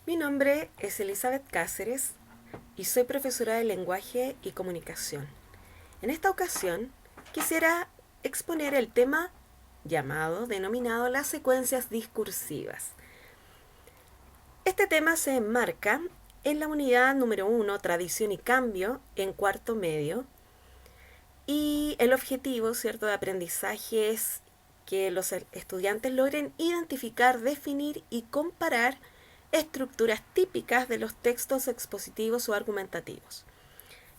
Mi nombre es Elizabeth Cáceres y soy profesora de lenguaje y comunicación. En esta ocasión quisiera exponer el tema denominado las secuencias discursivas. Este tema se enmarca en la unidad número 1, Tradición y Cambio, en cuarto medio, y el objetivo, ¿cierto?, de aprendizaje es que los estudiantes logren identificar, definir y comparar estructuras típicas de los textos expositivos o argumentativos.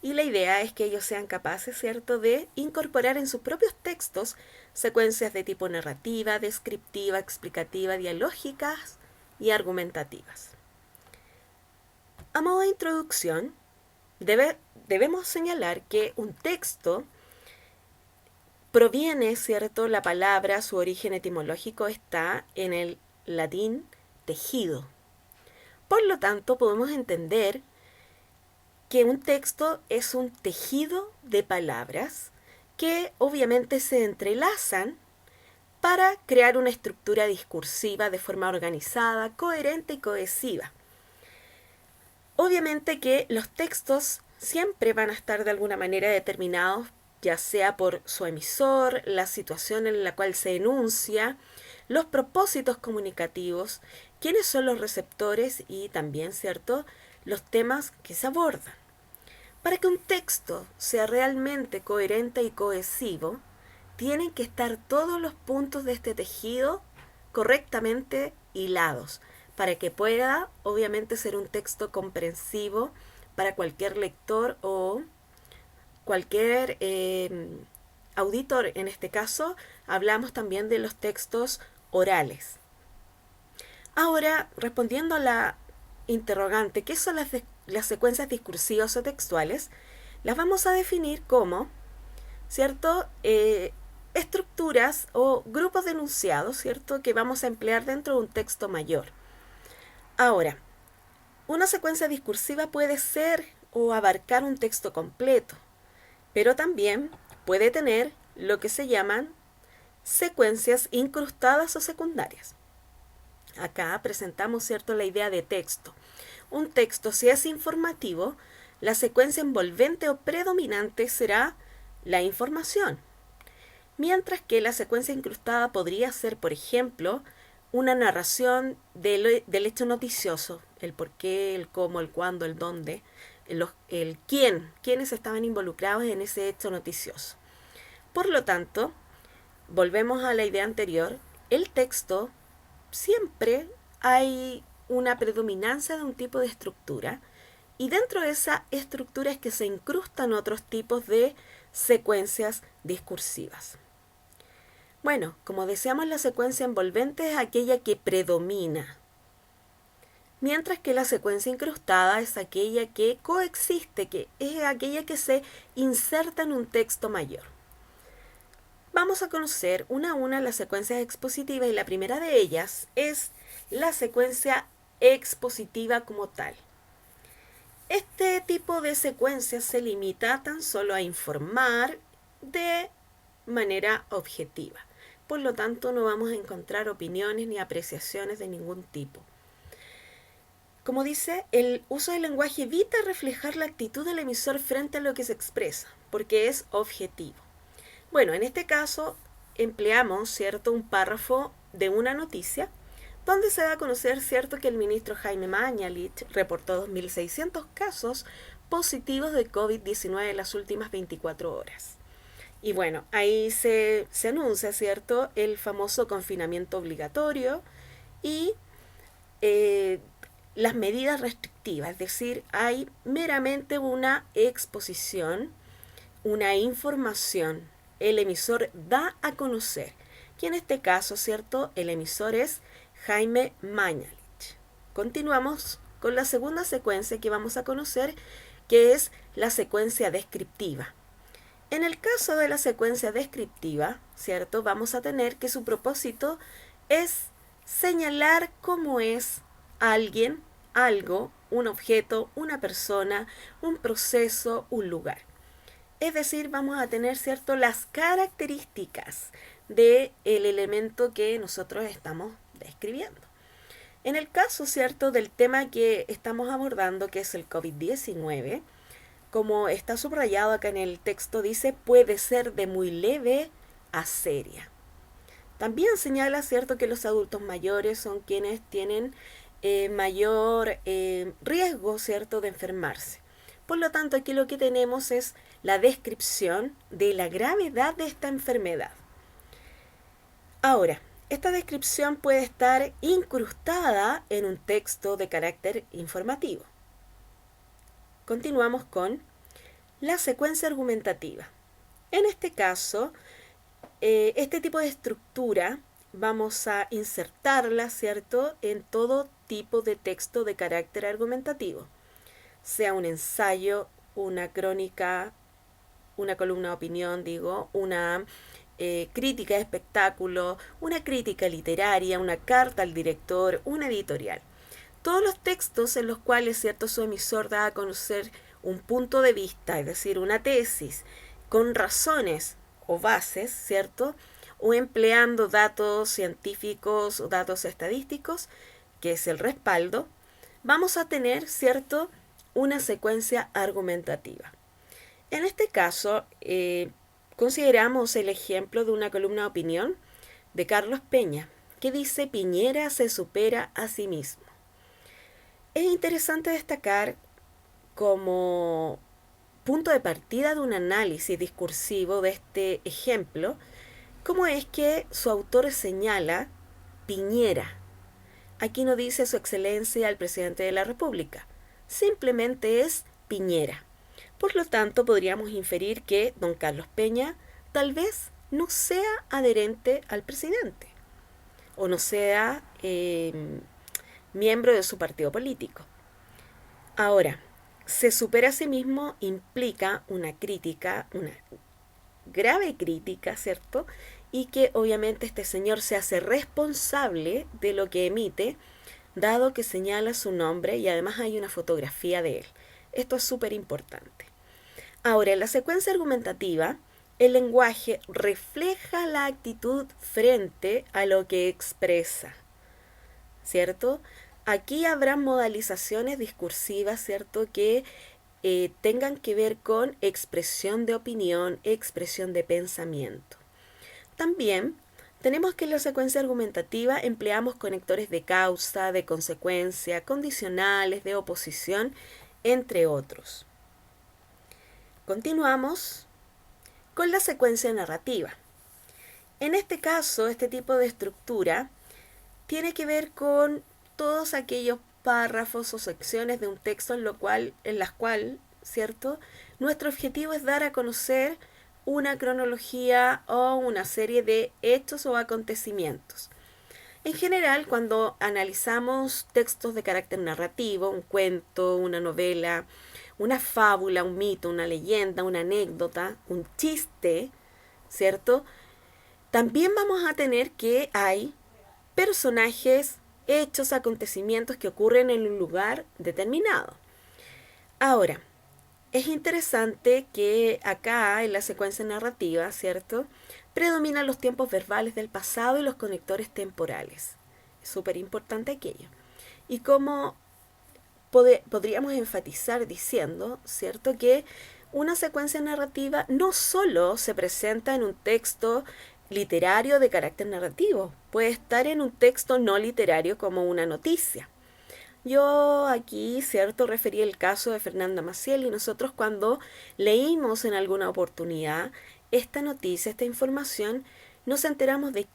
Y la idea es que ellos sean capaces, ¿cierto?, de incorporar en sus propios textos secuencias de tipo narrativa, descriptiva, explicativa, dialógicas y argumentativas. A modo de introducción, debemos señalar que un texto proviene, ¿cierto?, la palabra, su origen etimológico está en el latín tejido. Por lo tanto, podemos entender que un texto es un tejido de palabras que obviamente se entrelazan para crear una estructura discursiva de forma organizada, coherente y cohesiva. Obviamente que los textos siempre van a estar de alguna manera determinados, ya sea por su emisor, la situación en la cual se enuncia, los propósitos comunicativos, quiénes son los receptores y también, ¿cierto?, los temas que se abordan. Para que un texto sea realmente coherente y cohesivo, tienen que estar todos los puntos de este tejido correctamente hilados, para que pueda, obviamente, ser un texto comprensivo para cualquier lector o cualquier auditor. En este caso, hablamos también de los textos orales. Ahora, respondiendo a la interrogante, ¿qué son las secuencias discursivas o textuales? Las vamos a definir como, ¿cierto?, estructuras o grupos de enunciados, ¿cierto?, que vamos a emplear dentro de un texto mayor. Ahora, una secuencia discursiva puede ser o abarcar un texto completo, pero también puede tener lo que se llaman secuencias incrustadas o secundarias. Acá presentamos, ¿cierto?, la idea de texto. Un texto, si es informativo, la secuencia envolvente o predominante será la información, mientras que la secuencia incrustada podría ser, por ejemplo, una narración del hecho noticioso, el por qué, el cómo, el cuándo, el dónde, el quién, quiénes estaban involucrados en ese hecho noticioso. Por lo tanto, volvemos a la idea anterior, el texto siempre hay una predominancia de un tipo de estructura y dentro de esa estructura es que se incrustan otros tipos de secuencias discursivas. Bueno, como decíamos, la secuencia envolvente es aquella que predomina, mientras que la secuencia incrustada es aquella que coexiste, que es aquella que se inserta en un texto mayor. Vamos a conocer una a una las secuencias expositivas y la primera de ellas es la secuencia expositiva como tal. Este tipo de secuencia se limita tan solo a informar de manera objetiva. Por lo tanto, no vamos a encontrar opiniones ni apreciaciones de ningún tipo. Como dice, el uso del lenguaje evita reflejar la actitud del emisor frente a lo que se expresa, porque es objetivo. Bueno, en este caso empleamos, ¿cierto?, un párrafo de una noticia donde se da a conocer, ¿cierto?, que el ministro Jaime Mañalich reportó 2.600 casos positivos de COVID-19 en las últimas 24 horas. Y bueno, ahí se anuncia, ¿cierto?, el famoso confinamiento obligatorio y las medidas restrictivas, es decir, hay meramente una exposición, una información. El emisor da a conocer, que en este caso, ¿cierto?, el emisor es Jaime Mañalich. Continuamos con la segunda secuencia que vamos a conocer, que es la secuencia descriptiva. En el caso de la secuencia descriptiva, ¿cierto?, vamos a tener que su propósito es señalar cómo es alguien, algo, un objeto, una persona, un proceso, un lugar. Es decir, vamos a tener, ¿cierto?, las características del elemento que nosotros estamos describiendo. En el caso, ¿cierto?, del tema que estamos abordando, que es el COVID-19, como está subrayado acá en el texto, dice, puede ser de muy leve a seria. También señala, ¿cierto?, que los adultos mayores son quienes tienen mayor riesgo, ¿cierto?, de enfermarse. Por lo tanto, aquí lo que tenemos es la descripción de la gravedad de esta enfermedad. Ahora, esta descripción puede estar incrustada en un texto de carácter informativo. Continuamos con la secuencia argumentativa. En este caso, este tipo de estructura vamos a insertarla, ¿cierto?, en todo tipo de texto de carácter argumentativo, sea un ensayo, una crónica, una columna de opinión, una crítica de espectáculo, una crítica literaria, una carta al director, una editorial. Todos los textos en los cuales, ¿cierto?, su emisor da a conocer un punto de vista, es decir, una tesis, con razones o bases, ¿cierto?, o empleando datos científicos o datos estadísticos, que es el respaldo, vamos a tener, ¿cierto?, una secuencia argumentativa. En este caso, consideramos el ejemplo de una columna de opinión de Carlos Peña, que dice: Piñera se supera a sí mismo. Es interesante destacar como punto de partida de un análisis discursivo de este ejemplo, cómo es que su autor señala Piñera. Aquí no dice su excelencia el presidente de la República, simplemente es Piñera. Por lo tanto, podríamos inferir que don Carlos Peña tal vez no sea adherente al presidente o no sea miembro de su partido político. Ahora, se supera a sí mismo implica una crítica, una grave crítica, ¿cierto? Y que obviamente este señor se hace responsable de lo que emite, dado que señala su nombre y además hay una fotografía de él. Esto es súper importante. Ahora, en la secuencia argumentativa, el lenguaje refleja la actitud frente a lo que expresa, ¿cierto? Aquí habrá modalizaciones discursivas, ¿cierto?, que tengan que ver con expresión de opinión, expresión de pensamiento. También tenemos que en la secuencia argumentativa empleamos conectores de causa, de consecuencia, condicionales, de oposición, entre otros. Continuamos con la secuencia narrativa. En este caso, este tipo de estructura tiene que ver con todos aquellos párrafos o secciones de un texto en las cuales, ¿cierto?, nuestro objetivo es dar a conocer una cronología o una serie de hechos o acontecimientos. En general, cuando analizamos textos de carácter narrativo, un cuento, una novela, una fábula, un mito, una leyenda, una anécdota, un chiste, ¿cierto?, también vamos a tener que hay personajes, hechos, acontecimientos que ocurren en un lugar determinado. Ahora, es interesante que acá en la secuencia narrativa, ¿cierto?, predominan los tiempos verbales del pasado y los conectores temporales. Es súper importante aquello. Y como podríamos enfatizar diciendo, ¿cierto?, que una secuencia narrativa no solo se presenta en un texto literario de carácter narrativo, puede estar en un texto no literario como una noticia. Yo aquí, ¿cierto?, referí el caso de Fernanda Maciel y nosotros cuando leímos en alguna oportunidad esta noticia, esta información, nos enteramos de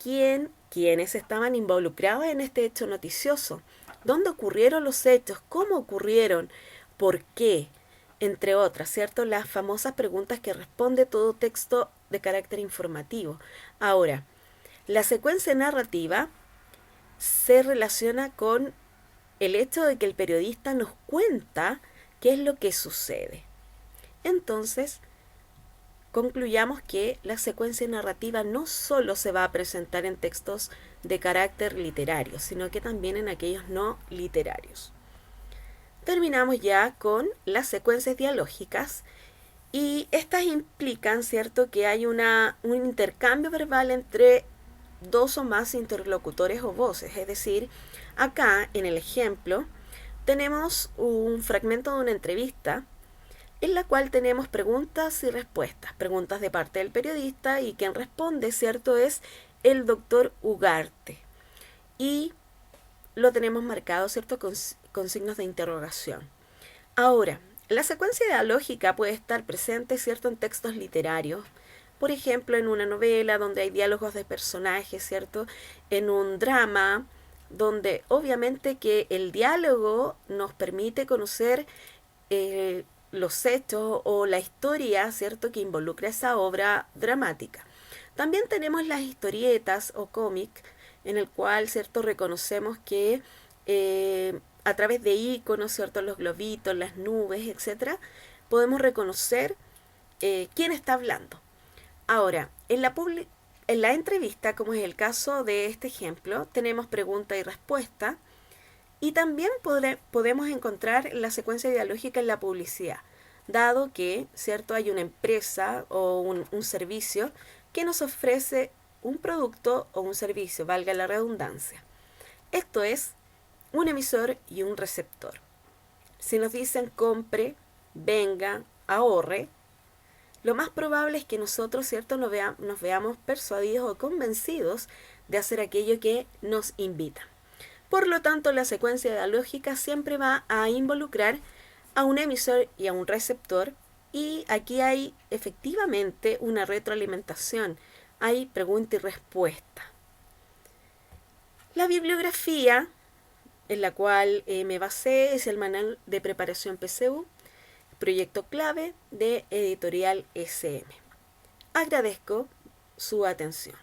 quiénes estaban involucrados en este hecho noticioso, dónde ocurrieron los hechos, cómo ocurrieron, por qué, entre otras, ¿cierto?, las famosas preguntas que responde todo texto de carácter informativo. Ahora, la secuencia narrativa se relaciona con el hecho de que el periodista nos cuenta qué es lo que sucede. Entonces, concluyamos que la secuencia narrativa no solo se va a presentar en textos de carácter literario, sino que también en aquellos no literarios. Terminamos ya con las secuencias dialógicas y estas implican, ¿cierto?, que hay un intercambio verbal entre dos o más interlocutores o voces. Es decir, acá en el ejemplo tenemos un fragmento de una entrevista en la cual tenemos preguntas y respuestas. Preguntas de parte del periodista y quien responde, ¿cierto?, es el doctor Ugarte. Y lo tenemos marcado, ¿cierto?, con signos de interrogación. Ahora, la secuencia dialógica puede estar presente, ¿cierto?, en textos literarios. Por ejemplo, en una novela donde hay diálogos de personajes, ¿cierto? En un drama donde obviamente que el diálogo nos permite conocer los hechos o la historia, ¿cierto?, que involucra esa obra dramática. También tenemos las historietas o cómics en el cual, ¿cierto?, reconocemos que a través de iconos, ¿cierto?, los globitos, las nubes, etcétera, podemos reconocer quién está hablando. Ahora, en la entrevista, como es el caso de este ejemplo, tenemos pregunta y respuesta, y también podemos encontrar la secuencia dialógica en la publicidad, dado que, ¿cierto?, hay una empresa o un servicio que nos ofrece un producto o un servicio, valga la redundancia. Esto es un emisor y un receptor. Si nos dicen compre, venga, ahorre, lo más probable es que nosotros, ¿cierto?, nos veamos persuadidos o convencidos de hacer aquello que nos invita. Por lo tanto, la secuencia dialógica siempre va a involucrar a un emisor y a un receptor, y aquí hay efectivamente una retroalimentación, hay pregunta y respuesta. La bibliografía en la cual me basé es el manual de preparación PSU, proyecto clave de Editorial SM. Agradezco su atención.